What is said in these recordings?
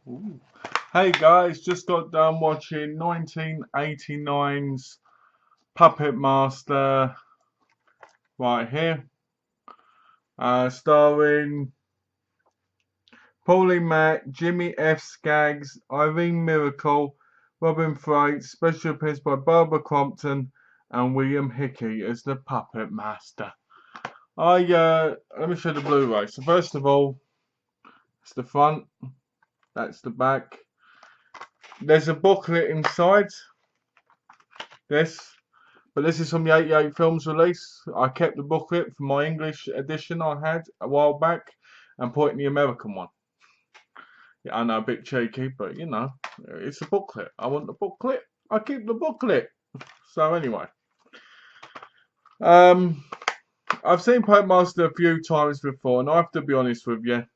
Ooh. Hey guys, just got done watching 1989's Puppetmaster right here, starring Pauline Mack, Jimmy F. Skaggs, Irene Miracle, Robin Thwaites, special appearance by Barbara Crompton and William Hickey as the Puppetmaster. Let me show the Blu-ray. So first of all, it's the front, that's the back. There's a booklet inside this, but this is from the 88 films release. I kept the booklet from my English edition I had a while back and put in the American one. Yeah, I know, a bit cheeky, but you know, it's a booklet. I want the booklet. I keep the booklet. So anyway, I've seen Puppetmaster a few times before, and I have to be honest with you,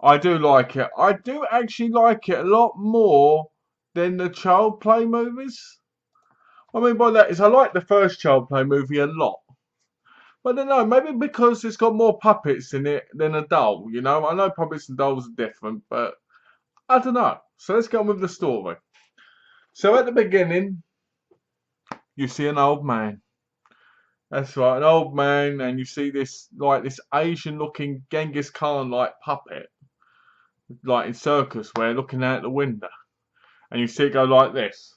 I do like it. I do actually like it a lot more than the Child Play movies. What I mean by that is I like the first Child Play movie a lot. But I don't know, maybe because it's got more puppets in it than a doll, you know? I know puppets and dolls are different, but I don't know. So let's get on with the story. So at the beginning, you see an old man. That's right, an old man, and you see this Asian-looking Genghis Khan-like puppet, like in circus wear, looking out the window, and you see it go like this,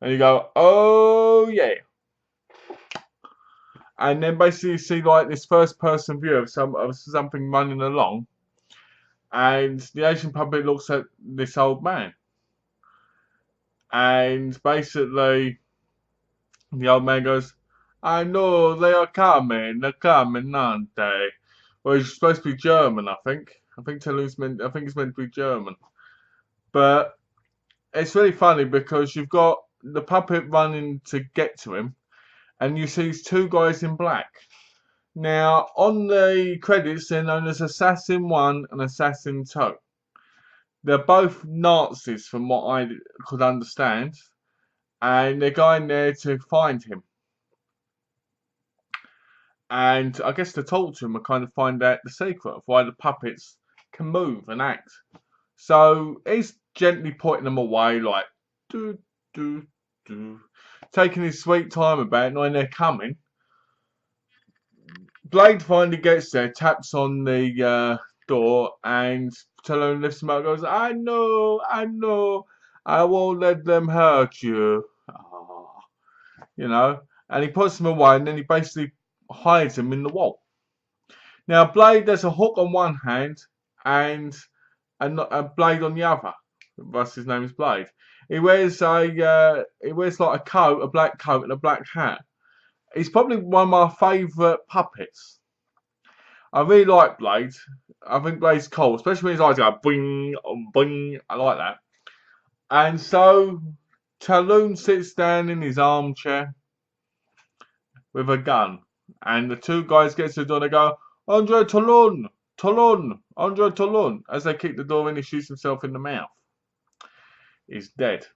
and you go, oh yeah, and then basically you see like this first-person view of something running along, and the Asian puppet looks at this old man, and basically the old man goes, I know they're coming, aren't they? Well, he's supposed to be German, I think. I think it's meant to be German. But it's really funny because you've got the puppet running to get to him, and you see these two guys in black. Now, on the credits, they're known as Assassin 1 and Assassin 2. They're both Nazis, from what I could understand, and they're going there to find him. And I guess to talk to him and kind of find out the secret of why the puppets can move and act. So he's gently putting them away, like do do do, taking his sweet time about it, knowing they're coming. Blade finally gets there, taps on the door, and Talon lifts him up and goes, I know, I won't let them hurt you. Oh, you know, and he puts him away, and then he basically hides him in the wall. Now, Blade, there's a hook on one hand and a blade on the other. Thus, his name is Blade. He wears like a coat, a black coat, and a black hat. He's probably one of my favourite puppets. I really like Blade. I think Blade's cool, especially when his eyes go bing, bing. I like that. And so, Talon sits down in his armchair with a gun. And the two guys get to the door and they go, Andre Talon, Andre Talon. As they kick the door in, he shoots himself in the mouth. He's dead.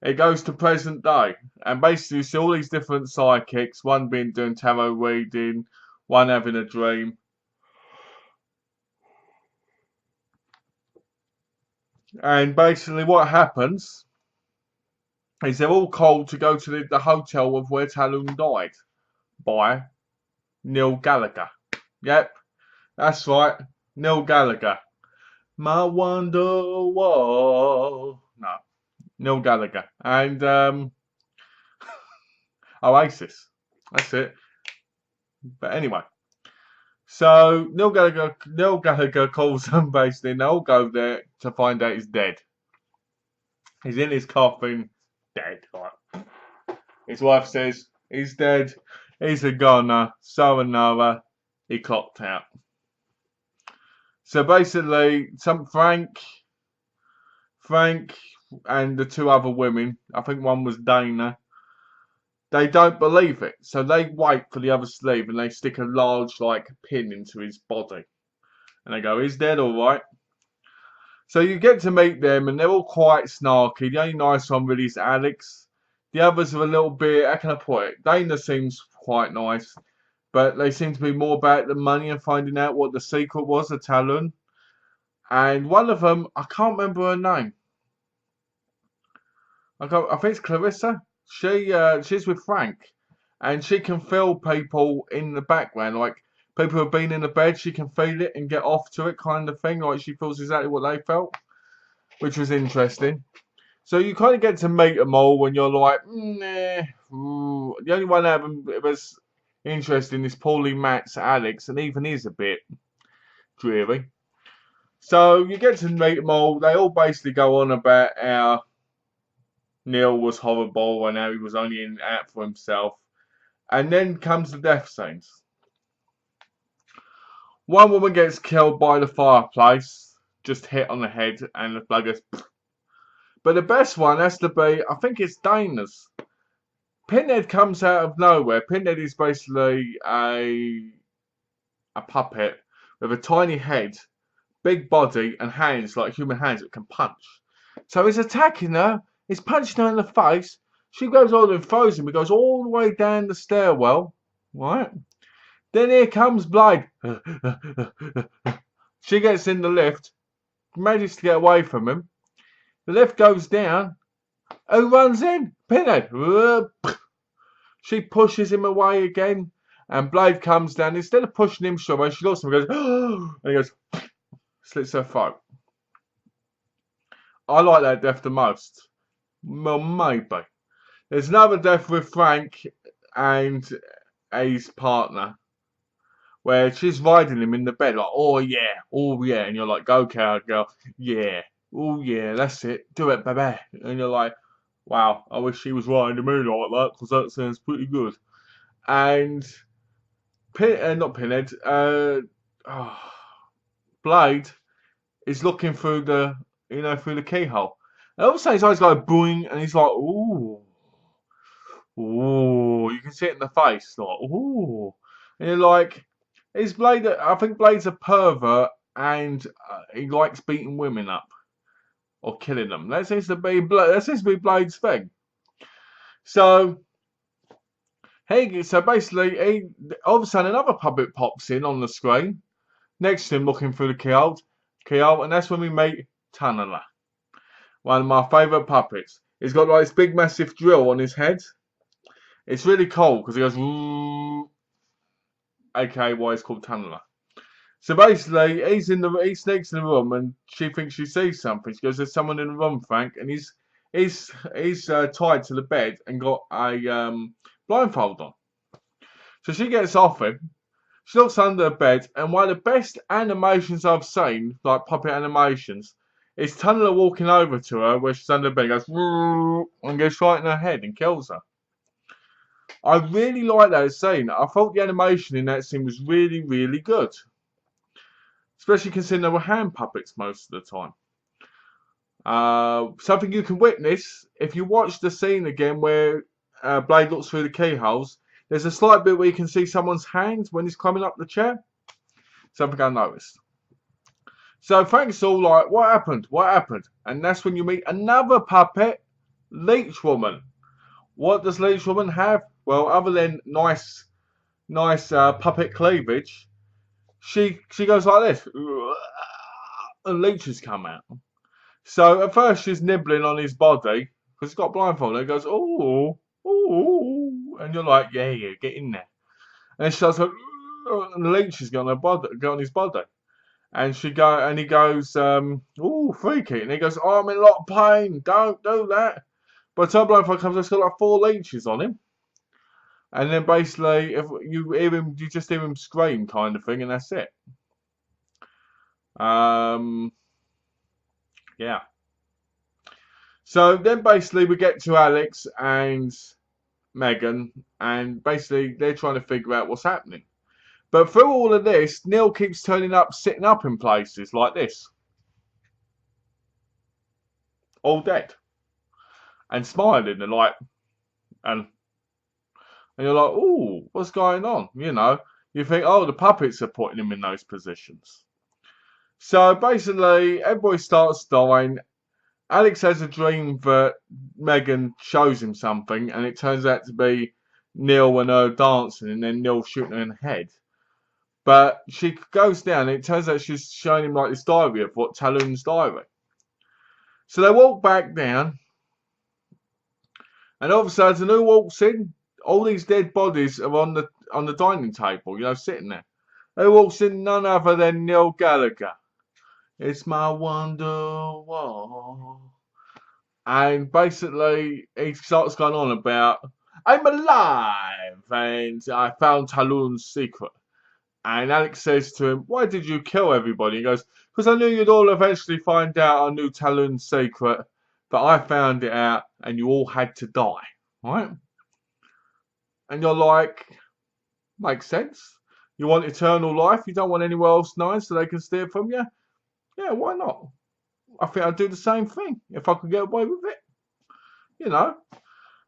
It goes to present day. And basically you see all these different sidekicks. One being doing tarot reading, one having a dream. And basically what happens is they're all called to go to the hotel of where Talon died by Neil Gallagher. Yep, that's right, Neil Gallagher. My Wonderwall. No, Neil Gallagher. And Oasis. That's it. But anyway. So Neil Gallagher calls them basically, and they all go there to find out he's dead. He's in his coffin, dead. Right. His wife says he's dead. He's a goner. So another. He clocked out. So basically, Frank and the two other women, I think one was Dana, they don't believe it. So they wait for the other sleeve and they stick a large pin into his body. And they go, he's dead alright. So you get to meet them and they're all quite snarky. The only nice one really is Alex. The others are a little bit, how can I put it? Dana seems quite nice. but they seem to be more about the money and finding out what the secret was of Talon. And one of them, I can't remember her name. I think it's Clarissa. She's with Frank, and she can feel people in the background, like people who've been in the bed. She can feel it and get off to it, kind of thing. Like she feels exactly what they felt, which was interesting. So you kind of get to meet them all when you're like, nah. Ooh. The only one that was interesting is Paulie, Matt's, Alex, and even he's a bit dreary. So you get to meet them all. They all basically go on about how Neil was horrible and how he was only out for himself. And then comes the death scenes. One woman gets killed by the fireplace, just hit on the head, and the blood goes. But the best one has to be, I think it's Dana's. Pinhead comes out of nowhere. Pinhead is basically a puppet with a tiny head, big body, and hands like human hands that can punch. So he's attacking her. He's punching her in the face. She goes all and throws him. He goes all the way down the stairwell. Right? Then here comes Blade. She gets in the lift. Manages to get away from him. The lift goes down. Who runs in? Pinhead. She pushes him away again. And Blade comes down. Instead of pushing him straight away, she looks at him and goes, oh, and he goes, slits her throat. I like that death the most. Well, maybe. There's another death with Frank and his partner, where she's riding him in the bed like, oh yeah, and you're like, go cowgirl, yeah, oh yeah, that's it, do it, baby, and you're like, wow, I wish she was riding me like that, because that sounds pretty good. And not Pinhead, Blade is looking through the, through the keyhole. And all of a sudden his eyes go boing, and he's like, ooh, you can see it in the face, like, ooh, and you're like, is Blade? I think Blade's a pervert, and he likes beating women up or killing them. That seems to be Blade's thing. So basically, all of a sudden another puppet pops in on the screen next to him, looking through the keyhole, and that's when we meet Tunneler, one of my favourite puppets. He's got like this big massive drill on his head. It's really cool because he goes, aka why it's called Tunneler. So basically, he sneaks in the room and she thinks she sees something. She goes, "There's someone in the room, Frank," and he's tied to the bed and got a blindfold on. So she gets off him. She looks under the bed, and one of the best animations I've seen, like puppet animations, is Tunneler walking over to her where she's under the bed, goes and goes right in her head and kills her. I really like that scene. I thought the animation in that scene was really, really good. Especially considering they were hand puppets most of the time. Something you can witness if you watch the scene again where Blade looks through the keyholes. There's a slight bit where you can see someone's hand when he's climbing up the chair. Something I noticed. So Frank's all like, what happened? What happened? And that's when you meet another puppet, Leech Woman. What does Leech Woman have? Well, other than nice puppet cleavage, she goes like this, and leeches come out. So at first she's nibbling on his body because he's got blindfold. And he goes, oh, and you're like, yeah, get in there. And she starts like, and the leeches go on his body, and he goes, freaky, and he goes, oh, I'm in a lot of pain. Don't do that. But the time blindfold comes, there's got like 4 leeches on him. And then basically, if you hear him, you just hear him scream, kind of thing, and that's it. Yeah. So then basically we get to Alex and Megan, and basically they're trying to figure out what's happening. But through all of this, Neil keeps turning up, sitting up in places like this, all dead, and smiling and like, and you're like, ooh, what's going on? You know, you think, oh, the puppets are putting him in those positions. So basically, everybody starts dying. Alex has a dream that Megan shows him something, and it turns out to be Neil and her dancing, and then Neil shooting her in the head. But she goes down, and it turns out she's showing him like this diary of what Talon's diary. So they walk back down, and all of a sudden, who walks in? All these dead bodies are on the dining table, sitting there. Who walks in? None other than Neil Gallagher. It's my wonderwall. And basically, he starts going on about, I'm alive, and I found Talon's secret. And Alex says to him, why did you kill everybody? He goes, because I knew you'd all eventually find out I knew Talon's secret, but I found it out, and you all had to die, right? And you're like, makes sense. You want eternal life, you don't want anyone else knowing so they can steal from you? Yeah, why not? I think I'd do the same thing if I could get away with it,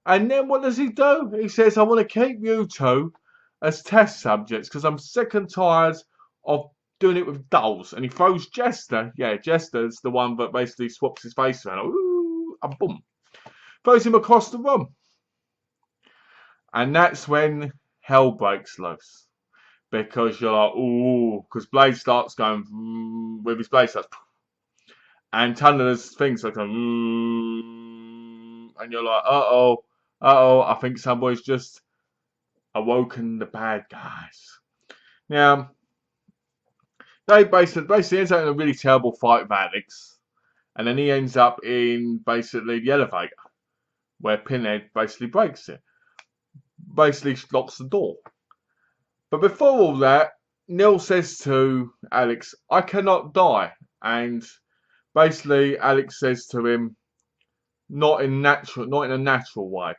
And then what does he do? He says, I want to keep you two as test subjects because I'm sick and tired of doing it with dolls. And he throws Jester. Yeah, Jester's the one that basically swaps his face around. Ooh, and boom. Throws him across the room. And that's when hell breaks loose. Because you're like, ooh, because Blade starts going with his blade starts. And Tunner's things are going, and you're like, I think somebody's just awoken the bad guys. Now, they basically ends up in a really terrible fight with Alex, and then he ends up in basically the elevator, where Pinhead basically breaks it, basically locks the door. But before all that, Neil says to Alex, I cannot die, and basically Alex says to him, not in a natural way.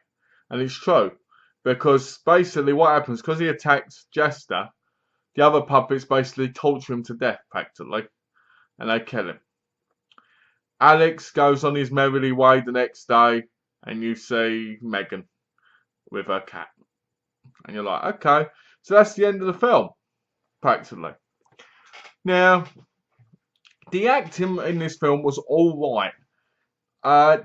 And it's true. Because basically what happens, because he attacked Jester, the other puppets basically torture him to death practically. And they kill him. Alex goes on his merry way the next day, and you see Megan with her cat. And you're like, okay. So that's the end of the film, practically. Now, the acting in this film was alright.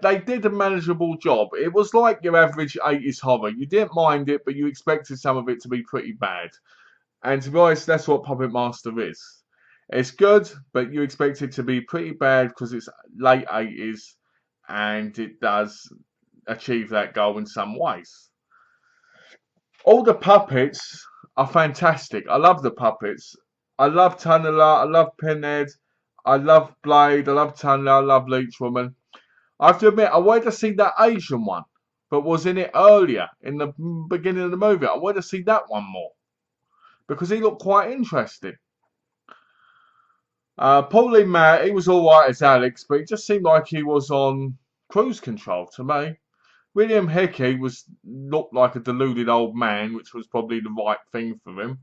They did a manageable job. It was like your average 80s horror. You didn't mind it, but you expected some of it to be pretty bad. And to be honest, that's what Puppetmaster is. It's good, but you expect it to be pretty bad because it's late 80s and it does achieve that goal in some ways. All the puppets are fantastic. I love the puppets. I love Tunnela, I love Pinhead, I love Blade, I love Tunnela, I love Leech Woman. I have to admit, I wanted to see that Asian one, but was in it earlier, in the beginning of the movie. I wanted to see that one more, because he looked quite interesting. Paulie Matt, he was alright as Alex, but it just seemed like he was on cruise control to me. William Hickey looked like a deluded old man, which was probably the right thing for him.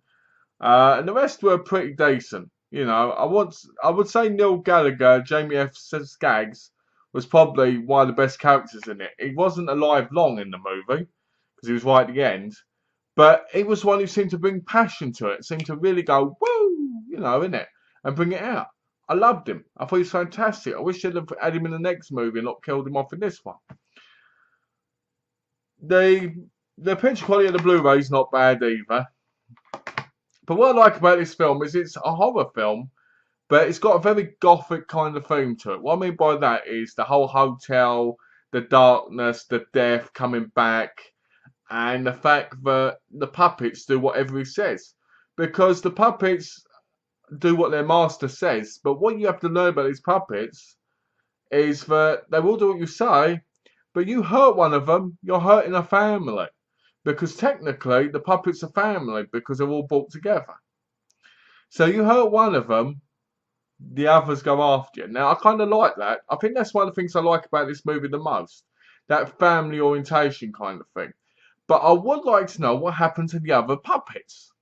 And the rest were pretty decent. I would say Neil Gallagher, Jamie F. Skaggs, was probably one of the best characters in it. He wasn't alive long in the movie, because he was right at the end. But he was one who seemed to bring passion to it. Seemed to really go, woo, innit? And bring it out. I loved him. I thought he was fantastic. I wish they'd have had him in the next movie and not killed him off in this one. The picture quality of the Blu-ray is not bad either. But what I like about this film is it's a horror film, but it's got a very gothic kind of theme to it. What I mean by that is the whole hotel, the darkness, the death coming back, and the fact that the puppets do whatever he says. Because the puppets do what their master says, but what you have to learn about these puppets is that they will do what you say, but you hurt one of them, you're hurting a family. Because technically, the puppets are family because they're all brought together. So you hurt one of them, the others go after you. Now, I kind of like that. I think that's one of the things I like about this movie the most. That family orientation kind of thing. But I would like to know what happened to the other puppets.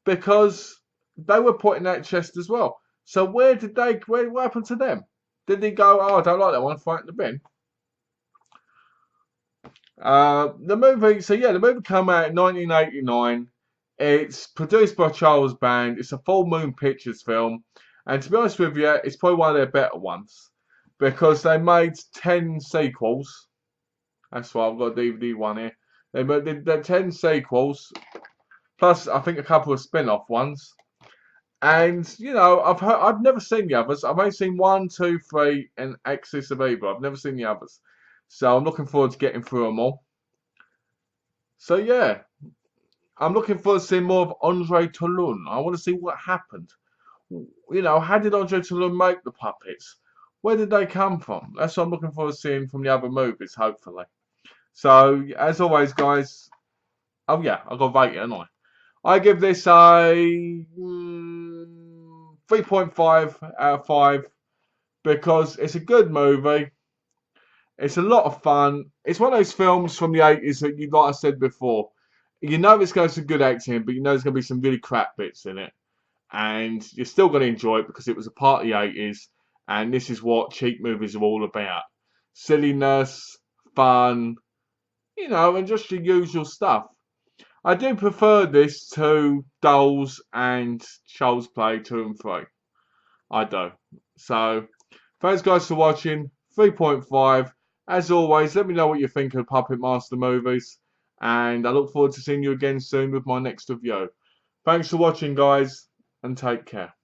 Because they were put in that chest as well. So what happened to them? Did they go, I don't like that one, fight in the bin? The movie came out in 1989. It's produced by Charles Band. It's a Full Moon Pictures film. And to be honest with you, it's probably one of their better ones. Because they made 10 sequels. That's why I've got a DVD one here. They did 10 sequels, plus I think a couple of spin-off ones. And you know, I've never seen the others. I've only seen 1, 2, 3, and Axis of Evil. I've never seen the others, so I'm looking forward to getting through them all. So yeah, I'm looking forward to seeing more of Andre Toulon. I want to see what happened. You know, how did Andre Toulon make the puppets? Where did they come from? That's what I'm looking forward to seeing from the other movies, hopefully. So, as always, guys, oh yeah, I got to rate it, haven't I give this a 3.5 out of 5 because it's a good movie. It's a lot of fun. It's one of those films from the 80's that, like I said before, you know it's going to be some good acting, but you know there's going to be some really crap bits in it. And you're still going to enjoy it because it was a part of the 80's, and this is what cheap movies are all about. Silliness, fun, you know, and just your usual stuff. I do prefer this to Dolls and Child's Play 2 and 3. I do. So, thanks guys for watching. 3.5. As always, let me know what you think of Puppetmaster movies. And I look forward to seeing you again soon with my next review. Thanks for watching, guys, and take care.